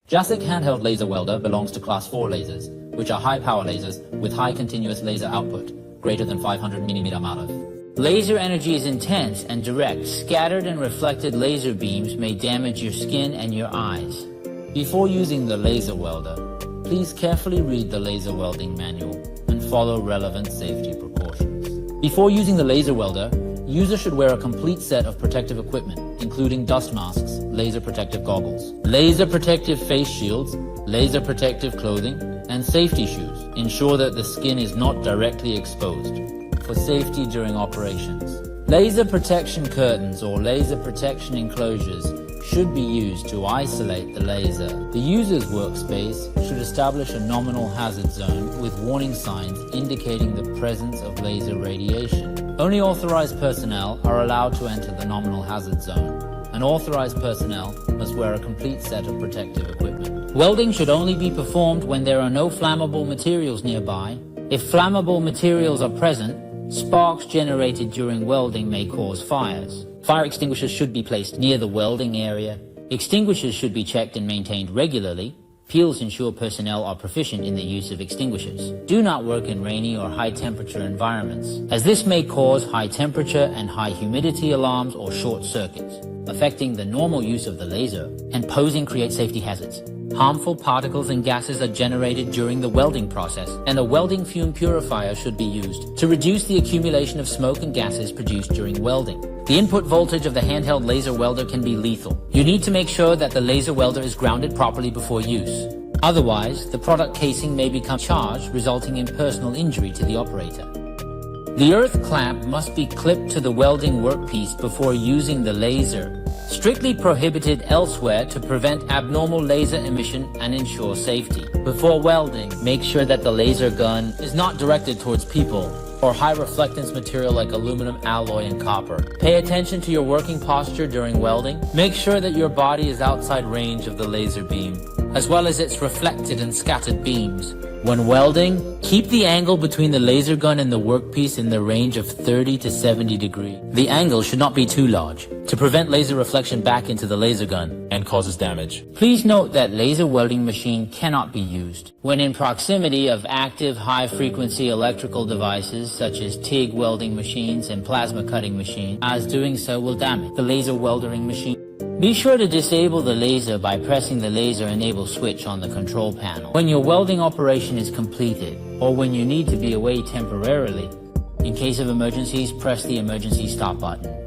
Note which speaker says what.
Speaker 1: JASIC handheld laser welder belongs to class 4 lasers, which are high power lasers with high continuous laser output, greater than 500 mm MARF. Laser energy is intense and direct. Scattered and reflected laser beams may damage your skin and your eyes. Before using the laser welder, please carefully read the laser welding manual and follow relevant safety precautions. Before using the laser welder, user should wear a complete set of protective equipment, including dust masks, laser protective goggles, laser protective face shields, laser protective clothing, and safety shoes. Ensure that the skin is not directly exposed for safety during operations. Laser protection curtains or laser protection enclosures should be used to isolate the laser. The user's workspace should establish a nominal hazard zone with warning signs indicating the presence of laser radiation. Only authorized personnel are allowed to enter the nominal hazard zone. Unauthorized personnel must wear a complete set of protective equipment. Welding should only be performed when there are no flammable materials nearby. If flammable materials are present, sparks generated during welding may cause fires. Fire extinguishers should be placed near the welding area. Extinguishers should be checked and maintained regularly. Peels ensure personnel are proficient in the use of extinguishers. Do not work in rainy or high temperature environments, as this may cause high temperature and high humidity alarms or short circuits, affecting the normal use of the laser, and posing create safety hazards. Harmful particles and gases are generated during the welding process, and a welding fume purifier should be used to reduce the accumulation of smoke and gases produced during welding. The input voltage of the handheld laser welder can be lethal. You need to make sure that the laser welder is grounded properly before use. Otherwise, the product casing may become charged, resulting in personal injury to the operator. The earth clamp must be clipped to the welding workpiece before using the laser. Strictly prohibited elsewhere to prevent abnormal laser emission and ensure safety. Before welding, make sure that the laser gun is not directed towards people or high reflectance material like aluminum alloy and copper. Pay attention to your working posture during welding. Make sure that your body is outside range of the laser beam, as well as its reflected and scattered beams. When welding, keep the angle between the laser gun and the workpiece in the range of 30 to 70 degrees. The angle should not be too large to prevent laser reflection back into the laser gun and causes damage. Please note that laser welding machine cannot be used when in proximity of active high-frequency electrical devices such as TIG welding machines and plasma cutting machines, as doing so will damage the laser welding machine. Be sure to disable the laser by pressing the laser enable switch on the control panel. When your welding operation is completed, or when you need to be away temporarily, in case of emergencies, press the emergency stop button.